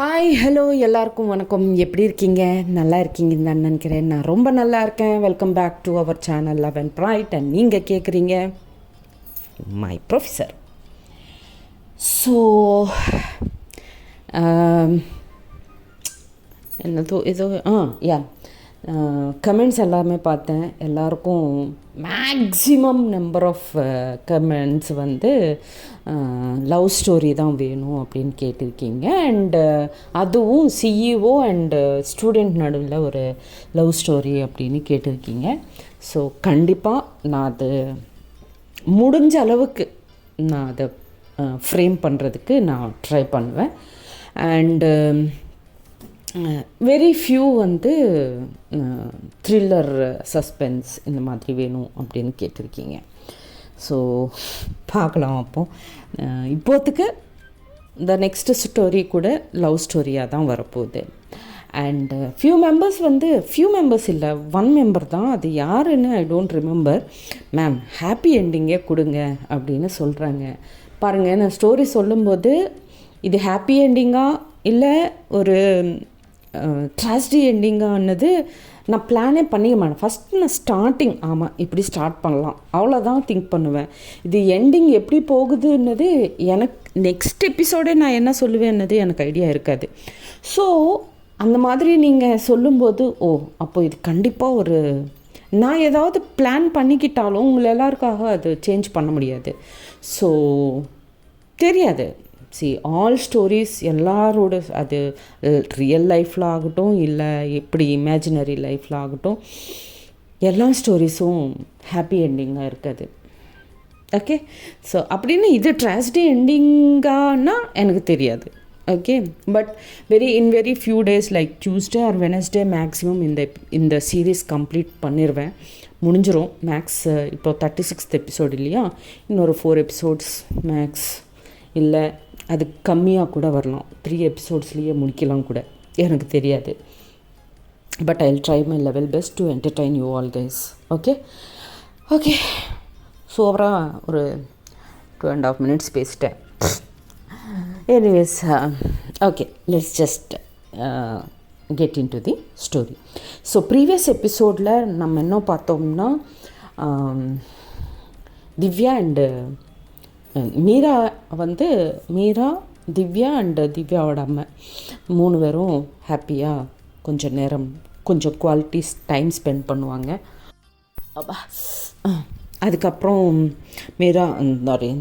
Hi hello எல்லாருக்கும் வணக்கம். எப்படி இருக்கீங்க? நல்லா இருக்கீங்கன்னு தான் நினைக்கிறேன். நான் ரொம்ப நல்லா இருக்கேன். Welcome back to our channel love and bright. And நீங்கள் கேட்குறீங்க மை ப்ரொஃபஸர். ஸோ ஏதோ யா கமெண்ட்ஸ் எல்லாமே பார்த்தேன். எல்லாருக்கும் மேக்ஸிமம் நம்பர் ஆஃப் கமெண்ட்ஸ் வந்து லவ் ஸ்டோரி தான் வேணும் அப்படின்னு கேட்டிருக்கீங்க. அண்டு அதுவும் சிஇஓ அண்டு ஸ்டூடெண்ட் நடுவில் ஒரு லவ் ஸ்டோரி அப்படின்னு கேட்டிருக்கீங்க. ஸோ கண்டிப்பாக நான் அது முடிஞ்ச அளவுக்கு நான் அதை ஃப்ரேம் பண்ணுறதுக்கு நான் ட்ரை பண்ணுவேன். அண்டு வெரி ஃப்யூ வந்து த்ரில்லர், சஸ்பென்ஸ் இந்த மாதிரி வேணும் அப்படின்னு கேட்டிருக்கீங்க. ஸோ பார்க்கலாம். இப்போத்துக்கு இந்த நெக்ஸ்ட்டு ஸ்டோரி கூட லவ் ஸ்டோரியாக தான் வரப்போகுது. அண்டு ஃபியூ மெம்பர்ஸ் இல்லை, ஒன் மெம்பர் தான். அது யாருன்னு I don't remember. Ma'am happy என்டிங்கே கொடுங்க அப்படின்னு சொல்கிறாங்க. பாருங்கள், நான் ஸ்டோரி சொல்லும்போது இது ஹாப்பி என்டிங்காக இல்லை ஒரு ட்ராஜடி என்டிங்கானது நான் பிளானே பண்ணிக்க மாட்டேன். ஃபஸ்ட்டு நான் ஸ்டார்டிங் இப்படி ஸ்டார்ட் பண்ணலாம் அவ்வளோதான் திங்க் பண்ணுவேன். இது எண்டிங் எப்படி போகுதுன்னது எனக்கு நெக்ஸ்ட் எபிசோடே நான் என்ன சொல்லுவேன்னது எனக்கு ஐடியா இருக்காது. ஸோ அந்த மாதிரி நீங்கள் சொல்லும்போது அப்போ இது கண்டிப்பாக ஒரு நான் ஏதாவது பிளான் பண்ணிக்கிட்டாலும் உங்களை எல்லாருக்காக அது சேஞ்ச் பண்ண முடியாது. ஸோ தெரியாது. ஆல் ஸ்டோரிஸ் எல்லாரோட, அது ரியல் லைஃப்பில் ஆகட்டும் இல்லை எப்படி இமேஜினரி லைஃப்பில் ஆகட்டும், எல்லா ஸ்டோரிஸும் ஹாப்பி என்டிங்காக இருக்காது. ஓகே, ஸோ அப்படின்னு இது ட்ராஜடி என்டிங்கானா எனக்கு தெரியாது. Okay, but very few days like Tuesday R Wednesday maximum இந்த சீரீஸ் கம்ப்ளீட் பண்ணிடுவேன். முடிஞ்சிடும் மேக்ஸ். இப்போ 36th எபிசோடு இல்லையா, இன்னொரு 4 எபிசோட்ஸ் மேக்ஸ், இல்லை அது கம்மியாக கூட வரலாம். 3 எபிசோட்ஸ்லேயே முடிக்கலாம் கூட, எனக்கு தெரியாது. But I will try my level best to entertain you all guys. Okay so ஒரு 2.5 minutes பேசிட்டேன். Anyways, okay, let's just get in to the story. So previous எபிசோடில் நம்ம என்ன பார்த்தோம்னா, திவ்யா அண்டு மீரா, திவ்யா அண்டு திவ்யாவோட அம்மா 3 பேரும் ஹாப்பியாக கொஞ்சம் நேரம், கொஞ்சம் குவாலிட்டிஸ் டைம் ஸ்பெண்ட் பண்ணுவாங்க. அதுக்கப்புறம்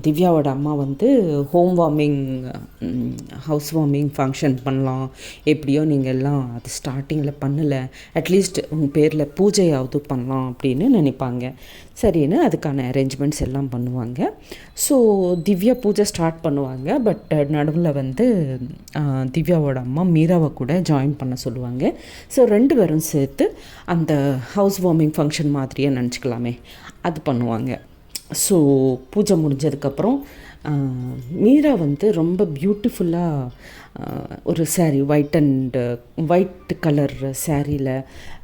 திவ்யாவோட அம்மா வந்து ஹவுஸ் வார்மிங் ஃபங்க்ஷன் பண்ணலாம், எப்படியோ நீங்கள் எல்லாம் அது ஸ்டார்டிங்கில் பண்ணலை, அட்லீஸ்ட் உங்கள் பேரில் பூஜையாவது பண்ணலாம் அப்படின்னு நினைப்பாங்க. சரின்னு அதுக்கான அரேஞ்ச்மெண்ட்ஸ் எல்லாம் பண்ணுவாங்க. ஸோ திவ்யா பூஜை ஸ்டார்ட் பண்ணுவாங்க. பட் நடுவில் வந்து திவ்யாவோட அம்மா மீராவை கூட ஜாயின் பண்ண சொல்லுவாங்க. ஸோ 2 பேரும் சேர்த்து அந்த ஹவுஸ் வார்மிங் ஃபங்க்ஷன் மாதிரியே நினச்சிக்கலாமே, அது பண்ணுவாங்க. ஸோ பூஜை முடிஞ்சதுக்கப்புறம் மீரா வந்து ரொம்ப பியூட்டிஃபுல்லாக ஒரு சாரீ, ஒயிட் கலர் சாரியில்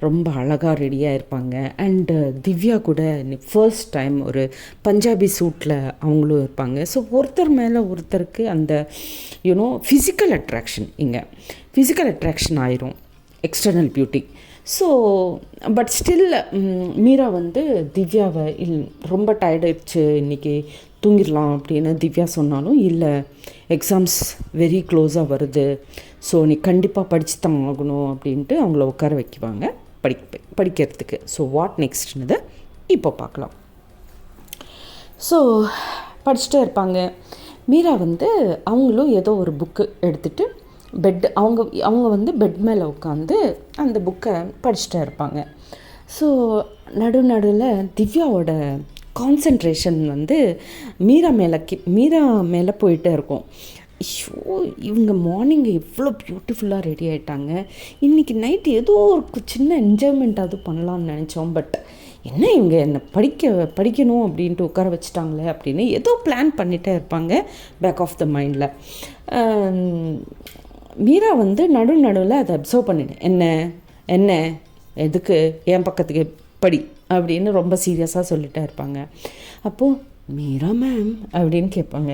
ரொம்ப அழகாக ரெடியாக இருப்பாங்க. அண்டு திவ்யா கூட ஃபர்ஸ்ட் டைம் ஒரு பஞ்சாபி சூட்டில் அவங்களும் இருப்பாங்க. ஸோ ஒருத்தர் மேலே ஒருத்தருக்கு அந்த ஃபிசிக்கல் அட்ராக்ஷன் ஆயிரும், external beauty. So but still Meera வந்து திவ்யாவை ரொம்ப டயர்டாயிடுச்சு, இன்றைக்கி தூங்கிடலாம் அப்படின்னு திவ்யா சொன்னாலும், இல்லை எக்ஸாம்ஸ் வெரி க்ளோஸாக வருது, ஸோ நீ கண்டிப்பாக படித்து தான் ஆகணும் அப்படின்ட்டு அவங்கள உட்கார வைக்குவாங்க படிக்கிறதுக்கு. ஸோ வாட் நெக்ஸ்ட்னதை இப்போ பார்க்கலாம். ஸோ படிச்சுட்டே இருப்பாங்க. மீரா வந்து அவங்களும் ஏதோ ஒரு புக்கு எடுத்துகிட்டு அவங்க வந்து பெட் மேலே உட்காந்து அந்த புக்கை படிச்சுட்டே இருப்பாங்க. ஸோ நடுவில் திவ்யாவோட கான்சன்ட்ரேஷன் வந்து மீரா மேலே போயிட்டே இருக்கும். இவங்க மார்னிங் இவ்வளோ பியூட்டிஃபுல்லாக ரெடி ஆகிட்டாங்க, இன்றைக்கி நைட்டு ஏதோ ஒரு சின்ன என்ஜாய்மெண்ட்டாவது பண்ணலான்னு நினச்சோம், பட் என்ன இவங்க என்னை படிக்கணும் அப்படின்ட்டு உட்கார வச்சுட்டாங்களே அப்படின்னு ஏதோ பிளான் பண்ணிகிட்டே இருப்பாங்க பேக் ஆஃப் த மைண்டில். மீரா வந்து நடுவில் அதை அப்சர்வ் பண்ணினேன். என்ன எதுக்கு என் பக்கத்துக்கு படி அப்படின்னு ரொம்ப சீரியஸாக சொல்லிகிட்டே இருப்பாங்க. அப்போது மீரா மேம் அப்படின்னு கேட்பாங்க.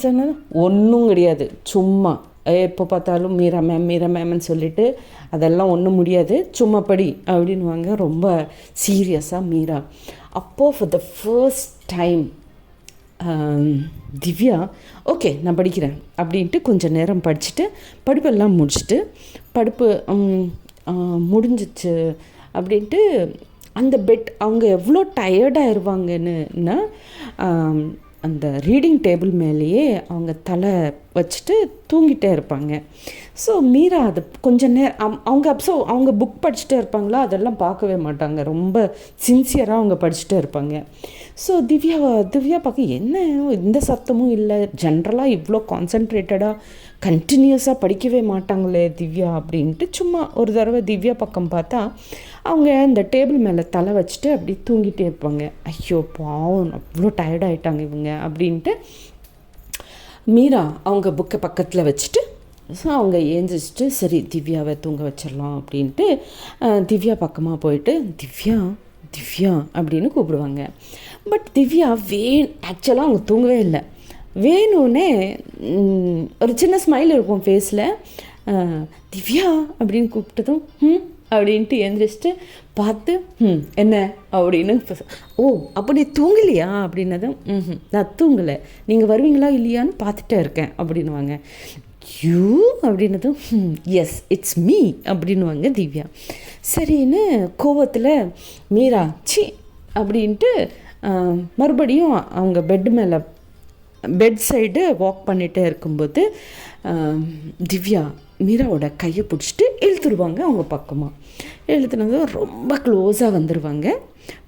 சொன்னது ஒன்றும் கிடையாது, சும்மா எப்போ பார்த்தாலும் மீரா மேம்னு சொல்லிட்டு அதெல்லாம் ஒன்றும் முடியாது, சும்மா படி அப்படின்வாங்க. ரொம்ப சீரியஸாக மீரா. அப்போது for the first time Divya okay நான் படிக்கிறேன் அப்படின்ட்டு கொஞ்சம் நேரம் படிச்சுட்டு படிப்பெல்லாம் முடிச்சுட்டு முடிஞ்சிச்சு அப்படின்ட்டு அந்த அவங்க எவ்வளோ டயர்டாகிடுவாங்கன்னா அந்த ரீடிங் டேபிள் மேலேயே அவங்க தலை வச்சுட்டு தூங்கிட்டே இருப்பாங்க. ஸோ மீரா அது கொஞ்சம் நேரம் அவங்க புக் படிச்சுட்டே இருப்பாங்களா, அதெல்லாம் பார்க்கவே மாட்டாங்க, ரொம்ப சின்சியராக அவங்க படிச்சுட்டே இருப்பாங்க. ஸோ திவ்யா பார்க்க என்ன இந்த சத்தமும் இல்லை, ஜென்ரலாக இவ்வளோ கான்சன்ட்ரேட்டடாக கண்டினியூஸாக படிக்கவே மாட்டாங்களே திவ்யா அப்படின்ட்டு சும்மா ஒரு தடவை திவ்யா பக்கம் பார்த்தா அவங்க அந்த டேபிள் மேலே தலை வச்சுட்டு அப்படி தூங்கிட்டே இருப்பாங்க. ஐயோ பாவம் அவ்வளோ டயர்டாயிட்டாங்க இவங்க அப்படின்ட்டு மீரா அவங்க புக்கை பக்கத்தில் வச்சுட்டு ஸோ அவங்க ஏஞ்சிச்சிட்டு சரி திவ்யாவை தூங்க வச்சிடலாம் அப்படின்ட்டு திவ்யா பக்கமாக போயிட்டு திவ்யா அப்படின்னு கூப்பிடுவாங்க. பட் திவ்யா ஆக்சுவலாக அவங்க தூங்கவே இல்லை. வேணும்னே ஒரு சின்ன ஸ்மைல் இருக்கும் ஃபேஸில். திவ்யா அப்படின்னு கூப்பிட்டதும் அப்படின்ட்டு எழுந்திரிச்சிட்டு பார்த்து என்ன அப்படின்னு, ஓ அப்போ நீ தூங்கலையா அப்படின்னதும் நான் தூங்கலை, நீங்கள் வருவீங்களா இல்லையான்னு பார்த்துட்டே இருக்கேன் அப்படின்வாங்க. யூ அப்படின்னதும் எஸ் இட்ஸ் மீ அப்படின்வாங்க திவ்யா. சரின்னு கோவத்தில் மீரா அப்படின்ட்டு மறுபடியும் அவங்க பெட் சைடு வாக் பண்ணிகிட்டே இருக்கும்போது திவ்யா மீராவோட கையை பிடிச்சிட்டு இழுத்துருவாங்க அவங்க பக்கமாக. இழுத்துனதும் ரொம்ப க்ளோஸாக வந்துடுவாங்க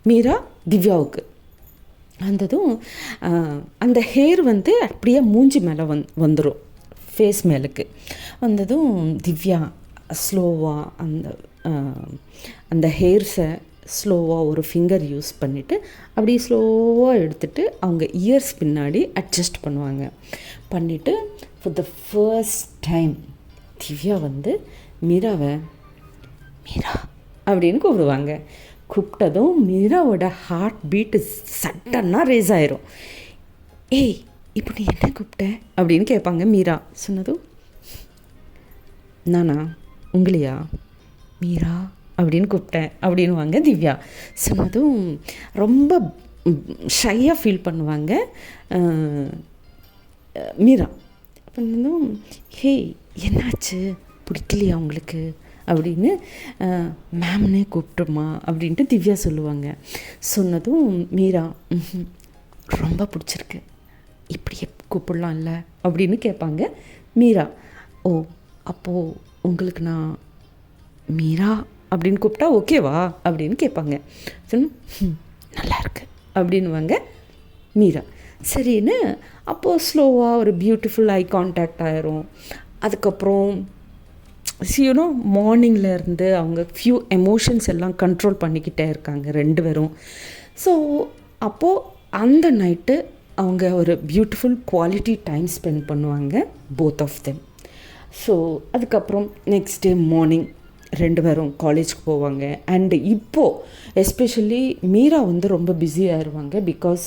மீரா திவ்யாவுக்கு. வந்ததும் அந்த ஹேர் அப்படியே மூஞ்சி மேலே வந்துடும், ஃபேஸ் மேலுக்கு வந்ததும் திவ்யா ஸ்லோவாக அந்த ஹேர்ஸை ஸ்லோவாக ஒரு ஃபிங்கர் யூஸ் பண்ணிவிட்டு அப்படியே ஸ்லோவாக எடுத்துகிட்டு அவங்க இயர்ஸ் பின்னாடி அட்ஜஸ்ட் பண்ணுவாங்க. பண்ணிவிட்டு for the first time Divya மீராவை மீரா அப்படின்னு கூப்பிடுவாங்க. கூப்பிட்டதும் மீராவோட ஹார்ட் பீட்டு சட்டன்னாக ரேஸ் ஆயிரும். ஏய் இப்போ நீ என்ன கூப்பிட்ட அப்படின்னு கேட்பாங்க. மீரா சொன்னதும் நானா உங்களையா மீரா அப்படின்னு கூப்பிட்டேன் அப்படின்வாங்க. திவ்யா சொன்னதும் ரொம்ப ஷையாக ஃபீல் பண்ணுவாங்க மீரா. பண்ணதும் ஹே என்னாச்சு பிடிக்கலையா உங்களுக்கு அப்படின்னு மேம்னே கூப்பிட்டுமா அப்படின்ட்டு திவ்யா சொல்லுவாங்க. சொன்னதும் மீரா ரொம்ப பிடிச்சிருக்கு, இப்படியே கூப்பிடலாம்ல அப்படின்னு கேட்பாங்க மீரா. ஓ அப்போது உங்களுக்கு நான் மீரா அப்படின்னு கூப்பிட்டா ஓகேவா அப்படின்னு கேட்பாங்க. நல்லா இருக்கு அப்படின்வாங்க மீரா. சரின்னு அப்போது ஸ்லோவாக ஒரு பியூட்டிஃபுல் ஐ கான்டாக்ட் ஆயிரும். அதுக்கப்புறம் சியூனோ மார்னிங்லேருந்து அவங்க ஃப்யூ எமோஷன்ஸ் எல்லாம் கண்ட்ரோல் பண்ணிக்கிட்டே இருக்காங்க ரெண்டு பேரும். ஸோ அப்போது அந்த நைட்டு அவங்க ஒரு பியூட்டிஃபுல் குவாலிட்டி டைம் ஸ்பெண்ட் பண்ணுவாங்க போத் ஆஃப் தெம். ஸோ அதுக்கப்புறம் நெக்ஸ்ட் டே மார்னிங் ரெண்டு பேரும் காலேஜ்க்கு போவாங்க. அண்டு இப்போது எஸ்பெஷலி மீரா ரொம்ப பிஸியாகிடுவாங்க. பிகாஸ்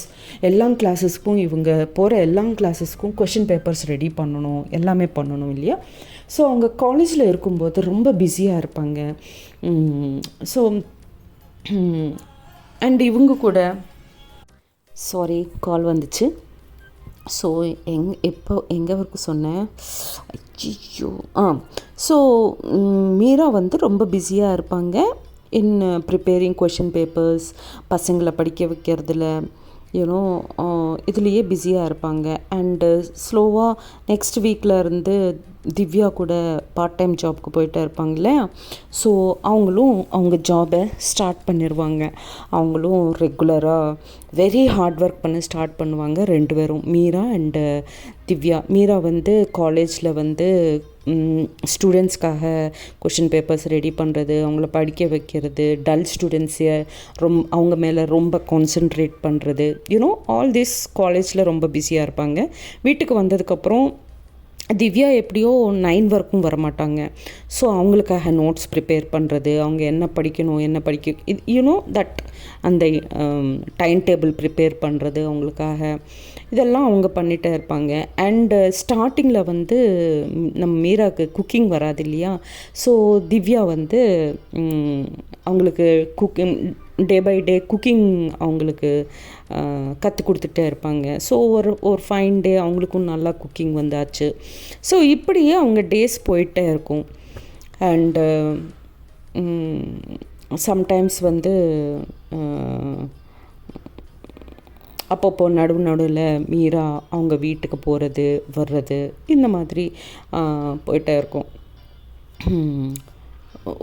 எல்லா கிளாஸஸ்க்கும் இவங்க போகிற எல்லா கிளாஸஸ்க்கும் கொஷின் பேப்பர்ஸ் ரெடி பண்ணணும், எல்லாமே பண்ணணும் இல்லையா. ஸோ அவங்க காலேஜில் இருக்கும்போது ரொம்ப பிஸியாக இருப்பாங்க. ஸோ அண்ட் இவங்க கூட சாரி கால் வந்துச்சு. ஸோ எங்கே வரைக்கும் சொன்னேன், ஐயோ ஸோ மீரா ரொம்ப பிஸியாக இருப்பாங்க இன் ப்ரிப்பேரிங் கொஷின் பேப்பர்ஸ், பசங்களை படிக்க வைக்கிறதுல யூனோ இதுலேயே பிஸியாக இருப்பாங்க. அண்டு ஸ்லோவாக நெக்ஸ்ட் வீக்கில் இருந்து திவ்யா கூட பார்ட் டைம் ஜாப்க்கு போயிட்டே இருப்பாங்களே. ஸோ அவங்களும் அவங்க ஜாபை ஸ்டார்ட் பண்ணிடுவாங்க. அவங்களும் ரெகுலராக வெரி ஹார்ட் ஒர்க் பண்ண ஸ்டார்ட் பண்ணுவாங்க ரெண்டு பேரும், மீரா அண்டு திவ்யா. மீரா காலேஜில் ஸ்டூடெண்ட்ஸ்க்காக கொஷின் பேப்பர்ஸ் ரெடி பண்ணுறது, அவங்கள படிக்க வைக்கிறது, டல் ஸ்டூடெண்ட்ஸை அவங்க மேலே ரொம்ப கான்சென்ட்ரேட் பண்ணுறது, யூனோ ஆல் திஸ் காலேஜில் ரொம்ப பிஸியாக இருப்பாங்க. வீட்டுக்கு வந்ததுக்கப்புறம் திவ்யா எப்படியோ 9 வரைக்கும் வரமாட்டாங்க. ஸோ அவங்களுக்காக நோட்ஸ் ப்ரிப்பேர் பண்ணுறது, அவங்க என்ன படிக்கணும் என்ன படிக்க இது யூனோ தட் அந்த டைம் டேபிள் ப்ரிப்பேர் பண்ணுறது அவங்களுக்காக, இதெல்லாம் அவங்க பண்ணிகிட்டே இருப்பாங்க. அண்டு ஸ்டார்டிங்கில் வந்து நம்ம மீராவுக்கு குக்கிங் வராது இல்லையா. ஸோ திவ்யா வந்து அவங்களுக்கு cooking day by day cooking அவங்களுக்கு கற்றுக் கொடுத்துட்டே இருப்பாங்க. ஸோ ஒரு ஃபைன் டே அவங்களுக்கும் நல்லா குக்கிங் வந்தாச்சு. ஸோ இப்படியே அவங்க டேஸ் போயிட்டே இருக்கும். அண்டு சம்டைம்ஸ் வந்து அப்பப்போ நடுவில் மீரா அவங்க வீட்டுக்கு போகிறது வர்றது இந்த மாதிரி போயிட்டே இருக்கும்.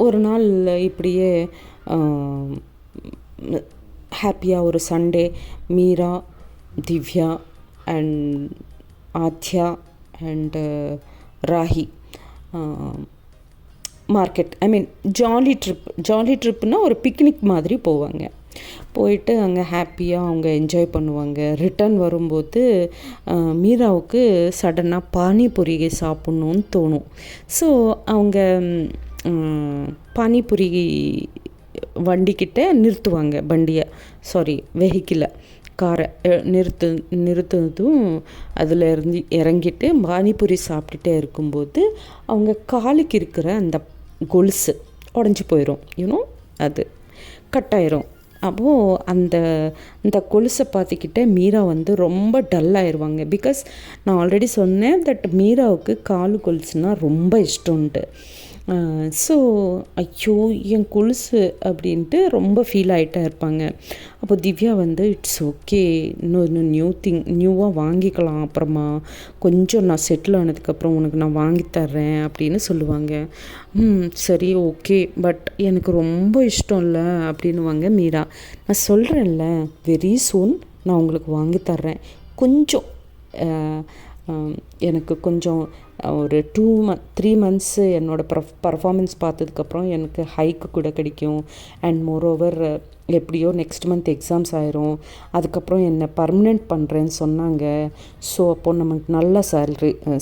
ஒரு நாள் இப்படியே ஹாப்பியாக ஒரு Sunday Meera, Divya and Aadhya and Rahi market jolly ட்ரிப்னால் ஒரு பிக்னிக் மாதிரி போவாங்க. போயிட்டு அங்கே ஹாப்பியாக அவங்க என்ஜாய் பண்ணுவாங்க. ரிட்டர்ன் வரும்போது மீராவுக்கு சடனாக பானிபூரி சாப்பிட்ணுன்னு தோணும். ஸோ அவங்க பானிபூரி வண்டிக்கிட்ட நிறுத்துவாங்க, வெஹிக்கிளை காரை நிறுத்துனதும் அதில் இருந்து இறங்கிட்டு பானிபூரி சாப்பிட்டுட்டே இருக்கும்போது அவங்க காலுக்கு இருக்கிற அந்த கொலுசு உடஞ்சி போயிடும். அது கட்டாயிரும். அப்போது அந்த கொலுசை பார்த்துக்கிட்டே மீரா வந்து ரொம்ப டல்லாகிடுவாங்க. பிகாஸ் நான் ஆல்ரெடி சொன்னேன் தட் மீராவுக்கு காலு கொலுசுனால் ரொம்ப இஷ்டம்ன்ட்டு. ஸோ ஐயோ என் கொலுசு அப்படின்ட்டு ரொம்ப ஃபீல் ஆகிட்டே இருப்பாங்க. அப்போ திவ்யா வந்து இட்ஸ் ஓகே, இன்னொன்று நியூவாக வாங்கிக்கலாம், அப்புறமா கொஞ்சம் நான் செட்டில் ஆனதுக்கப்புறம் உனக்கு நான் வாங்கித்தர்றேன் அப்படின்னு சொல்லுவாங்க. சரி ஓகே, பட் எனக்கு ரொம்ப இஷ்டம் இல்லை அப்படின்னுவாங்க மீரா. நான் சொல்கிறேன்ல வெரி சூன் நான் உங்களுக்கு வாங்கித்தர்றேன், கொஞ்சம் எனக்கு கொஞ்சம் ஒரு 3 months என்னோடய பர்ஃபார்மன்ஸ் பார்த்ததுக்கப்புறம் எனக்கு ஹைக்கு கூட கிடைக்கும். அண்ட் மோரோவர் எப்படியோ நெக்ஸ்ட் மந்த் எக்ஸாம்ஸ் ஆயிரும், அதுக்கப்புறம் என்னை பர்மனெண்ட் பண்ணுறேன்னு சொன்னாங்க. ஸோ அப்போது நமக்கு நல்ல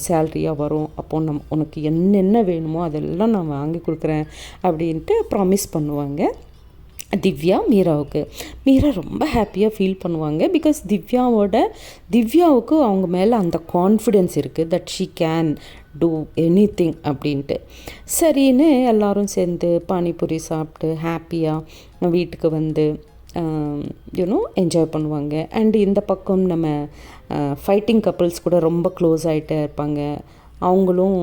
சேல்ரியாக வரும். அப்போது உனக்கு என்னென்ன வேணுமோ அதெல்லாம் நான் வாங்கி கொடுக்குறேன் அப்படின்ட்டு ப்ராமிஸ் பண்ணுவாங்க திவ்யா மீராவுக்கு. மீரா ரொம்ப ஹாப்பியாக ஃபீல் பண்ணுவாங்க. பிகாஸ் திவ்யாவுக்கு அவங்க மேலே அந்த கான்ஃபிடென்ஸ் இருக்குது that she can do anything அப்படின்ட்டு. சரின்னு எல்லோரும் சேர்ந்து பானிபூரி சாப்பிட்டு ஹாப்பியாக வீட்டுக்கு வந்து என்ஜாய் பண்ணுவாங்க. அண்டு இந்த பக்கம் நம்ம ஃபைட்டிங் கப்புள்ஸ் கூட ரொம்ப க்ளோஸ் ஆகிட்டே இருப்பாங்க. அவங்களும்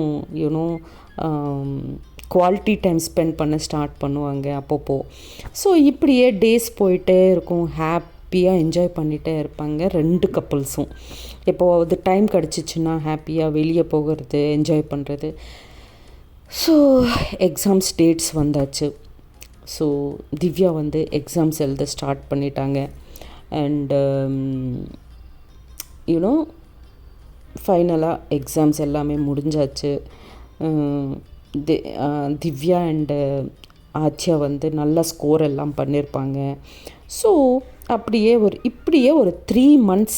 குவாலிட்டி டைம் ஸ்பெண்ட் பண்ண ஸ்டார்ட் பண்ணுவாங்க அப்பப்போ. ஸோ இப்படியே டேஸ் போயிட்டே இருக்கும். ஹாப்பியாக என்ஜாய் பண்ணிகிட்டே இருப்பாங்க 2 கப்புள்ஸும். எப்போது டைம் கிடச்சிச்சின்னா ஹாப்பியாக வெளியே போகிறது, என்ஜாய் பண்ணுறது. ஸோ எக்ஸாம்ஸ் டேட்ஸ் வந்தாச்சு. ஸோ திவ்யா வந்து எக்ஸாம்ஸ் எழுத ஸ்டார்ட் பண்ணிட்டாங்க. அண்டு ஃபைனலாக எக்ஸாம்ஸ் எல்லாமே முடிஞ்சாச்சு. திவ்யா அண்டு ஆத்யா வந்து நல்ல ஸ்கோர் எல்லாம் பண்ணியிருப்பாங்க. ஸோ இப்படியே ஒரு 3 months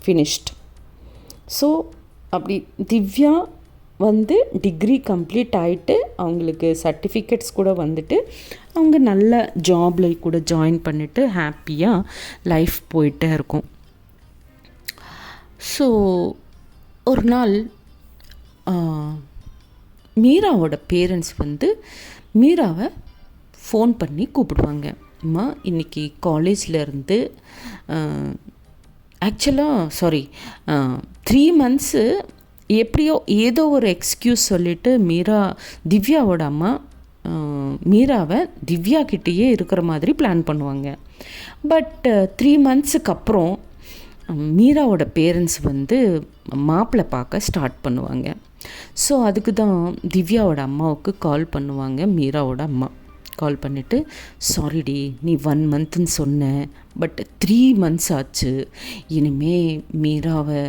ஃபினிஷ்ட். ஸோ அப்படி திவ்யா வந்து டிகிரி கம்ப்ளீட் ஆகிட்டு அவங்களுக்கு சர்டிஃபிகேட்ஸ் கூட வந்துட்டு அவங்க நல்ல ஜாபில் கூட ஜாயின் பண்ணிவிட்டு ஹாப்பியாக லைஃப் போயிட்டே இருக்கும். ஸோ ஒரு நாள் மீராவோட பேரண்ட்ஸ் வந்து மீராவை ஃபோன் பண்ணி கூப்பிடுவாங்க. அம்மா இன்றைக்கி காலேஜ்லேருந்து ஆக்சுவலாக 3 months எப்படியோ ஏதோ ஒரு எக்ஸ்கியூஸ் சொல்லிவிட்டு திவ்யாவோட அம்மா மீராவை திவ்யா கிட்டேயே இருக்கிற மாதிரி பிளான் பண்ணுவாங்க. பட் 3 months அப்புறம் மீராவோட பேரண்ட்ஸ் வந்து மாப்பிள்ளை பார்க்க ஸ்டார்ட் பண்ணுவாங்க. ஸோ அதுக்கு தான் திவ்யாவோட அம்மாவுக்கு கால் பண்ணுவாங்க. மீராவோட அம்மா கால் பண்ணிவிட்டு, சாரிடி நீ 1 monthன்னு சொன்ன, பட் 3 months ஆச்சு. இனிமே மீராவை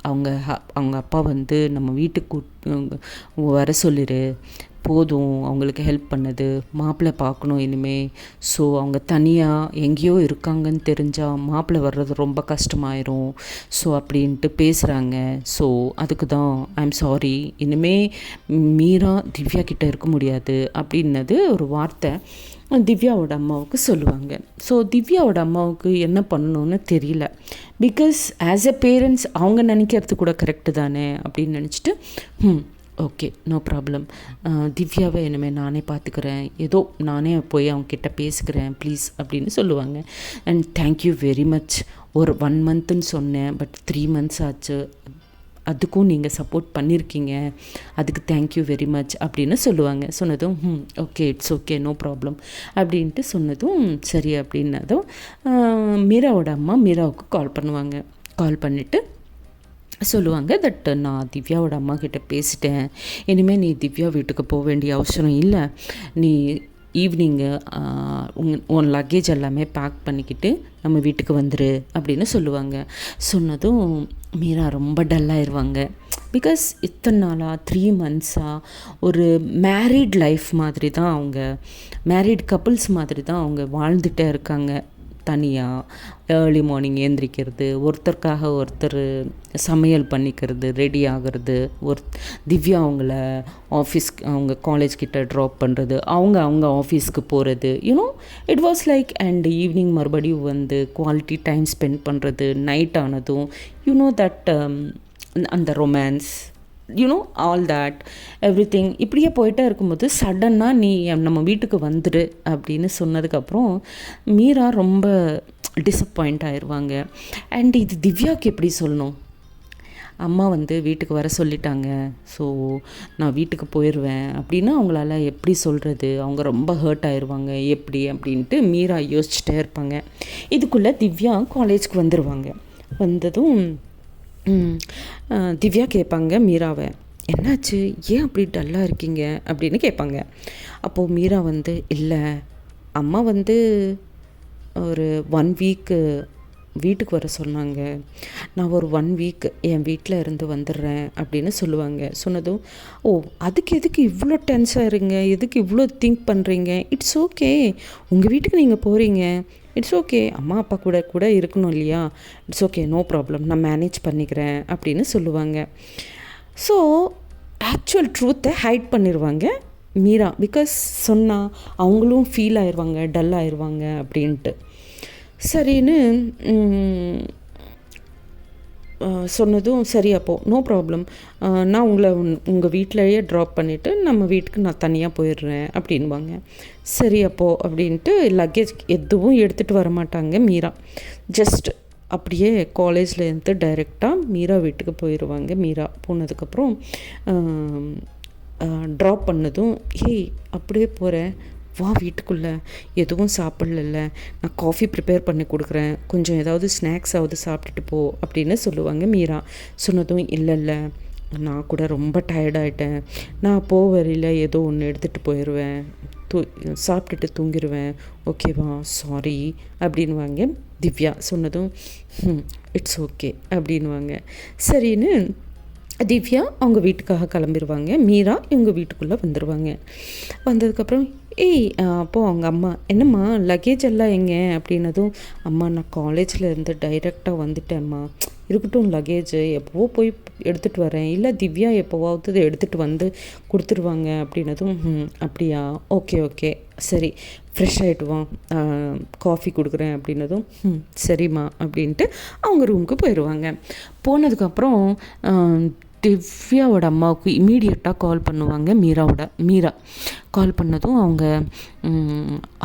அவங்க அப்பா வந்து நம்ம வீட்டுக்கு வர சொல்லிடு, போதும் அவங்களுக்கு ஹெல்ப் பண்ணது, மாப்பிள்ளை பார்க்கணும் இனிமேல். ஸோ அவங்க தனியாக எங்கேயோ இருக்காங்கன்னு தெரிஞ்சால் மாப்பிள்ளை வர்றது ரொம்ப கஷ்டமாயிரும். ஸோ அப்படின்ட்டு பேசுகிறாங்க. ஸோ அதுக்கு தான் ஐம் சாரி, இனிமேல் மீரா திவ்யா கிட்டே இருக்க முடியாது அப்படின்னது ஒரு வார்த்தை திவ்யாவோட அம்மாவுக்கு சொல்லுவாங்க. ஸோ திவ்யாவோட அம்மாவுக்கு என்ன பண்ணணும்னு தெரியல. பிகாஸ் ஆஸ் எ பேரண்ட்ஸ் அவங்க நினைக்கிறது கூட கரெக்டு தானே அப்படின்னு நினச்சிட்டு ஓகே நோ ப்ராப்ளம், திவ்யாவை இனிமேல் நானே பார்த்துக்கிறேன், ஏதோ நானே போய் அவங்கக்கிட்ட பேசுகிறேன் ப்ளீஸ் அப்படின்னு சொல்லுவாங்க. And thank you very much. ஒரு 1 மந்த்துன்னு சொன்னேன், பட் 3 months ஆச்சு, அதுக்கும் நீங்கள் சப்போர்ட் பண்ணியிருக்கீங்க, அதுக்கு தேங்க்யூ வெரி மச் அப்படின்னு சொல்லுவாங்க. சொன்னதும் okay it's okay no problem அப்படின்ட்டு சொன்னதும் சரி அப்படின்னதும் மீராவோட அம்மா மீராவுக்கு கால் பண்ணுவாங்க. கால் பண்ணிவிட்டு சொல்லுவாங்க தட் நான் திவ்யாவோட அம்மா கிட்டே பேசிட்டேன், இனிமேல் நீ திவ்யா வீட்டுக்கு போக வேண்டிய அவசரம் இல்லை, நீ ஈவினிங்கு உன் லக்கேஜ் எல்லாமே பேக் பண்ணிக்கிட்டு நம்ம வீட்டுக்கு வந்துரு அப்படின்னு சொல்லுவாங்க. சொன்னதும் மீரா ரொம்ப டல்லாகிடுவாங்க. பிகாஸ் இத்தனை நாளாக 3 months-ஆக ஒரு மேரீட் லைஃப் மாதிரி தான் அவங்க, மேரீட் கப்புள்ஸ் மாதிரி தான் அவங்க வாழ்ந்துகிட்டே இருக்காங்க. தனியாக ஏர்லி மார்னிங் ஏந்திரிக்கிறது, ஒருத்தருக்காக ஒருத்தர் சமையல் பண்ணிக்கிறது, ரெடி ஆகிறது, திவ்யா அவங்கள ஆஃபீஸ்க்கு அவங்க காலேஜ் கிட்ட ட்ராப் பண்ணுறது, அவங்க ஆஃபீஸ்க்கு போகிறது, you know it was like. And evening மறுபடியும் வந்து குவாலிட்டி டைம் ஸ்பெண்ட் பண்ணுறது, நைட் ஆனதும் யூனோ தட் அந்த romance, you know all that everything இப்படியே போயிட்டே இருக்கும்போது சடனாக நீ நம்ம வீட்டுக்கு வந்துடு அப்படின்னு சொன்னதுக்கப்புறம் மீரா ரொம்ப டிசப்பாயிண்ட் ஆயிடுவாங்க. அண்ட் இது திவ்யாவுக்கு எப்படி சொல்லணும்? அம்மா வந்து வீட்டுக்கு வர சொல்லிட்டாங்க, ஸோ நான் வீட்டுக்கு போயிடுவேன் அப்படின்னு அவங்களால எப்படி சொல்கிறது? அவங்க ரொம்ப ஹர்ட் ஆயிடுவாங்க எப்படி அப்படின்ட்டு மீரா யோசிச்சுட்டே இருப்பாங்க. இதுக்குள்ளே திவ்யா காலேஜ்க்கு வந்துடுவாங்க. வந்ததும் திவ்யா கேட்பாங்க மீராவை, என்னாச்சு, ஏன் அப்படி டல்லாக இருக்கீங்க அப்படின்னு கேட்பாங்க. அப்போது மீரா வந்து இல்லை, அம்மா வந்து ஒரு 1 week வீட்டுக்கு வர சொன்னாங்க, நான் ஒரு 1 week என் வீட்டில் இருந்து வந்துடுறேன் அப்படின்னு சொல்லுவாங்க. சொன்னதும் ஓ அதுக்கு எதுக்கு இவ்வளோ டென்ஸாக இருங்க, எதுக்கு இவ்வளோ திங்க் பண்ணுறீங்க, இட்ஸ் ஓகே, உங்கள் வீட்டுக்கு நீங்கள் போகிறீங்க, இட்ஸ் ஓகே, அம்மா அப்பா கூட இருக்கணும் இல்லையா, இட்ஸ் ஓகே நோ ப்ராப்ளம், நான் மேனேஜ் பண்ணிக்கிறேன் அப்படின்னு சொல்லுவாங்க. ஸோ ஆக்சுவல் ட்ரூத்தை ஹைட் பண்ணிடுவாங்க மீரா. பிகாஸ் சொன்னால் அவங்களும் ஃபீல் ஆயிடுவாங்க, டல் ஆயிடுவாங்க அப்படின்ட்டு. சரின்னு சொன்னதும் சரி அப்போது நோ ப்ராப்ளம், நான் உங்களை உங்கள் வீட்டிலையே ட்ராப் பண்ணிவிட்டு நம்ம வீட்டுக்கு நான் தனியாக போயிடுறேன் அப்படின்வாங்க. சரி அப்போது அப்படின்ட்டு லக்கேஜ் எதுவும் எடுத்துகிட்டு வர மாட்டாங்க மீரா. ஜஸ்ட் அப்படியே காலேஜ்லேருந்து டைரெக்டாக மீரா வீட்டுக்கு போயிடுவாங்க. மீரா போனதுக்கப்புறம் ட்ராப் பண்ணதும் ஹேய் அப்படியே போகிறேன், வா வீட்டுக்குள்ளே, எதுவும் சாப்பிடல, நான் காஃபி ப்ரிப்பேர் பண்ணி கொடுக்குறேன், கொஞ்சம் ஏதாவது ஸ்நாக்ஸாவது சாப்பிட்டுட்டு போ அப்படின்னு சொல்லுவாங்க மீரா. சொன்னதும் இல்லை நான் கூட ரொம்ப டயர்டாயிட்டேன், நான் வரையில் ஏதோ ஒன்று எடுத்துகிட்டு போயிடுவேன், சாப்பிட்டுட்டு தூங்கிடுவேன், ஓகேவா சாரி அப்படின்வாங்க திவ்யா. சொன்னதும் இட்ஸ் ஓகே அப்படின்வாங்க. சரின்னு திவ்யா அவங்க வீட்டுக்காக கிளம்பிடுவாங்க. மீரா இவங்க வீட்டுக்குள்ளே வந்துடுவாங்க. வந்ததுக்கப்புறம் அப்போது அவங்க அம்மா, என்னம்மா லக்கேஜ் எல்லாம் எங்கே அப்படின்னதும், அம்மா நான் காலேஜில் இருந்து டைரெக்டாக வந்துட்டேம்மா, இருக்கட்டும் லக்கேஜ் எப்போவோ போய் எடுத்துகிட்டு வரேன், இல்லை திவ்யா எப்போவாவது எடுத்துகிட்டு வந்து கொடுத்துருவாங்க அப்படின்னதும் அப்படியா ஓகே சரி ஃப்ரெஷ் ஆகிட்டு வா, காஃபி கொடுக்குறேன் அப்படின்னதும் சரிம்மா அப்படின்ட்டு அவங்க ரூமுக்கு போயிடுவாங்க. போனதுக்கப்புறம் திவ்யாவோட அம்மாவுக்கு இமீடியட்டாக கால் பண்ணுவாங்க மீரா. கால் பண்ணதும் அவங்க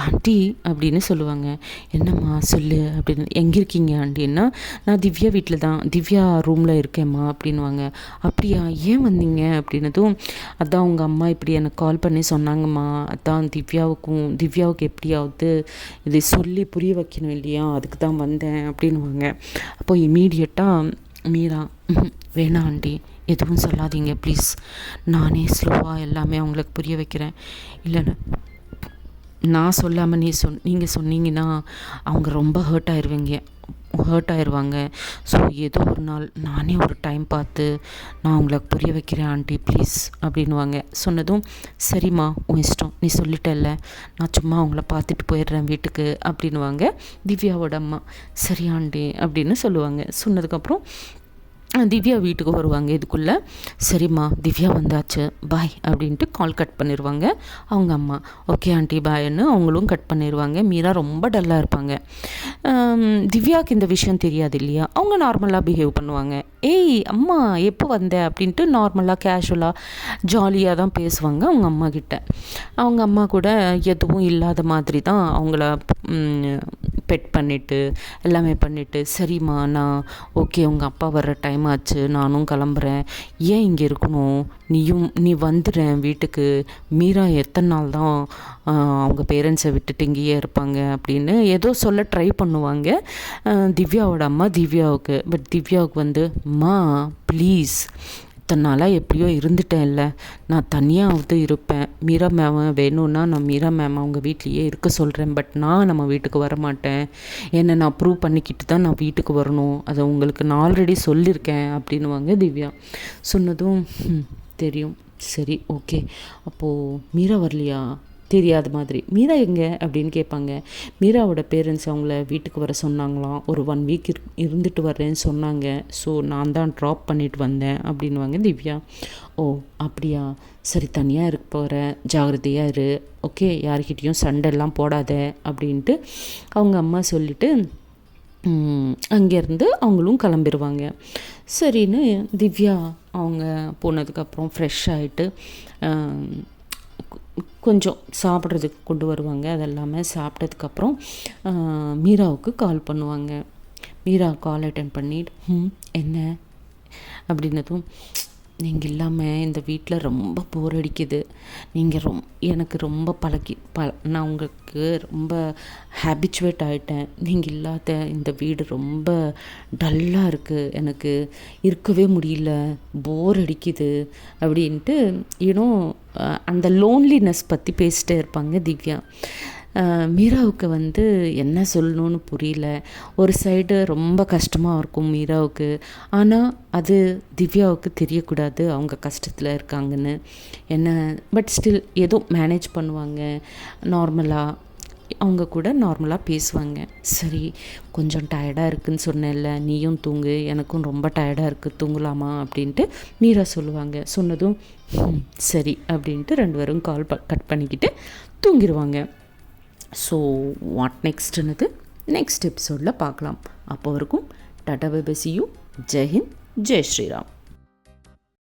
ஆண்டி அப்படின்னு சொல்லுவாங்க. என்னம்மா சொல்லு அப்படின்னு. எங்கே இருக்கீங்க ஆண்டின்னா, நான் திவ்யா வீட்டில் தான், திவ்யா ரூமில் இருக்கேம்மா அப்படின்வாங்க. அப்படியா, ஏன் வந்தீங்க அப்படின்னதும், அதான் உங்கள் அம்மா இப்படி எனக்கு கால் பண்ணி சொன்னாங்கம்மா, அதான் திவ்யாவுக்கு எப்படியாவது இதை சொல்லி புரிய வைக்கணும் இல்லையா, அதுக்கு தான் வந்தேன் அப்படின்வாங்க. அப்போ இமீடியட்டாக மீரா, வேணாம் ஆண்டி எதுவும் சொல்லாதீங்க ப்ளீஸ், நானே ஸ்லோவாக எல்லாமே அவங்களுக்கு புரிய வைக்கிறேன், இல்லைன்னு நான் சொல்லாமல் நீங்கள் சொன்னீங்கன்னா அவங்க ரொம்ப ஹர்ட் ஆயிடுவாங்க. ஸோ ஏதோ ஒரு நாள் நானே ஒரு டைம் பார்த்து நான் உங்களுக்கு புரிய வைக்கிறேன் ஆண்டி ப்ளீஸ் அப்படின்வாங்க. சொன்னதும் சரிம்மா உன் இஷ்டம், நீ சொல்லிட்டல்ல, நான் சும்மா அவங்கள பார்த்துட்டு போயிடுறேன் வீட்டுக்கு அப்படின்வாங்க திவ்யாவோட அம்மா. சரி ஆண்டி அப்படின்னு சொல்லுவாங்க. சொன்னதுக்கப்புறம் திவ்யா வீட்டுக்கு வருவாங்க. இதுக்குள்ளே சரிம்மா திவ்யா வந்தாச்சு பாய் அப்படின்ட்டு கால் கட் பண்ணிடுவாங்க அவங்க அம்மா. ஓகே ஆண்டி பாய்ன்னு அவங்களும் கட் பண்ணிடுவாங்க. மீரா ரொம்ப டல்லாக இருப்பாங்க. திவ்யாவுக்கு இந்த விஷயம் தெரியாது இல்லையா, அவங்க நார்மலாக பிஹேவ் பண்ணுவாங்க. ஏய் அம்மா எப்போ வந்த அப்படின்ட்டு நார்மலாக கேஷுவலாக ஜாலியாக தான் பேசுவாங்க அவங்க அம்மா கிட்ட. அவங்க அம்மா கூட எதுவும் இல்லாத மாதிரி தான் அவங்கள பெட் பண்ணிவிட்டு எல்லாமே பண்ணிவிட்டு சரிம்மா நான் ஓகே உங்கள் அப்பா வர்ற டைம் ஆச்சு, நானும் கிளம்புறேன், ஏன் இங்கே இருக்கணும், நீ வந்துடுறேன் வீட்டுக்கு, மீரா எத்தனை நாள் தான் அவங்க பேரண்ட்ஸை விட்டுட்டு இங்கேயே இருப்பாங்க அப்படின்னு ஏதோ சொல்ல ட்ரை பண்ணுவாங்க திவ்யாவோட அம்மா திவ்யாவுக்கு. பட் திவ்யாவுக்கு வந்து அம்மா ப்ளீஸ், இத்தனை நாளாக எப்படியோ இருந்துட்டேன்ல, நான் தனியாவது இருப்பேன், மீரா மேம் வேணும்னா நான் மீரா மேம் அவங்க வீட்லேயே இருக்க சொல்கிறேன், பட் நான் நம்ம வீட்டுக்கு வர மாட்டேன், என்னை நான் ப்ரூவ் பண்ணிக்கிட்டு தான் நான் வீட்டுக்கு வரணும், அதை உங்களுக்கு நான் ஆல்ரெடி சொல்லியிருக்கேன் அப்படின்வாங்க திவ்யா. சொன்னதும் தெரியும், சரி ஓகே, அப்போது மீரா வரலையா, தெரியாத மாதிரி. மீரா எங்கே அப்படின்னு கேட்பாங்க. மீராவோட பேரண்ட்ஸ் அவங்கள வீட்டுக்கு வர சொன்னாங்களாம், ஒரு 1 வீக் இருந்துட்டு வர்றேன்னு சொன்னாங்க, ஸோ நான் தான் ட்ராப் பண்ணிட்டு வந்தேன் அப்படின்வாங்க திவ்யா. ஓ அப்படியா, சரி தனியாக இருக்க போகிற, ஜாகிரதையாக இரு, ஓகே யார்கிட்டேயும் சண்டைலாம் போடாத அப்படின்ட்டு அவங்க அம்மா சொல்லிவிட்டு அங்கேருந்து அவங்களும் கிளம்பிடுவாங்க. சரின்னு திவ்யா அவங்க போனதுக்கப்புறம் ஃப்ரெஷ் ஆகிட்டு கொஞ்சம் சாப்பிட்றதுக்கு கொண்டு வருவாங்க. அதெல்லாமே சாப்பிட்டதுக்கப்புறம் மீராவுக்கு கால் பண்ணுவாங்க. மீரா கால் அட்டன் பண்ணிட்டு என்ன அப்படின்னதும், நீங்கள் இல்லாமல் இந்த வீட்டில் ரொம்ப போர் அடிக்குது, நீங்கள் எனக்கு ரொம்ப நான் உங்களுக்கு ரொம்ப ஹேபிச்சுவேட் ஆகிட்டேன், நீங்கள் இல்லாத இந்த வீடு ரொம்ப டல்லாக இருக்குது, எனக்கு இருக்கவே முடியல, போர் அடிக்குது அப்படின்ட்டு அந்த லோன்லினஸ் பற்றி பேசிட்டே இருப்பாங்க திவ்யா. மீராவுக்கு வந்து என்ன சொல்லணும்னு புரியல. ஒரு சைடு ரொம்ப கஷ்டமாக இருக்கும் மீராவுக்கு, ஆனால் அது திவ்யாவுக்கு தெரியக்கூடாது அவங்க கஷ்டத்தில் இருக்காங்கன்னு. பட் ஸ்டில் ஏதோ மேனேஜ் பண்ணுவாங்க. நார்மலாக அவங்க கூட நார்மலாக பேசுவாங்க. சரி கொஞ்சம் டயர்டாக இருக்குதுன்னு சொன்னேன்ல, நீயும் தூங்கு, எனக்கும் ரொம்ப டயர்டாக இருக்குது, தூங்கலாமா அப்படின்ட்டு மீரா சொல்லுவாங்க. சொன்னதும் சரி அப்படின்ட்டு 2 பேரும் கால் கட் பண்ணிக்கிட்டு தூங்கிடுவாங்க. ஸோ வாட் நெக்ஸ்ட்டுன்னு நெக்ஸ்ட் எபிசோடில் பார்க்கலாம். அப்போ வரைக்கும் tata bye bye, see you. ஜெய் ஹிந்த், ஜெய் ஸ்ரீராம்.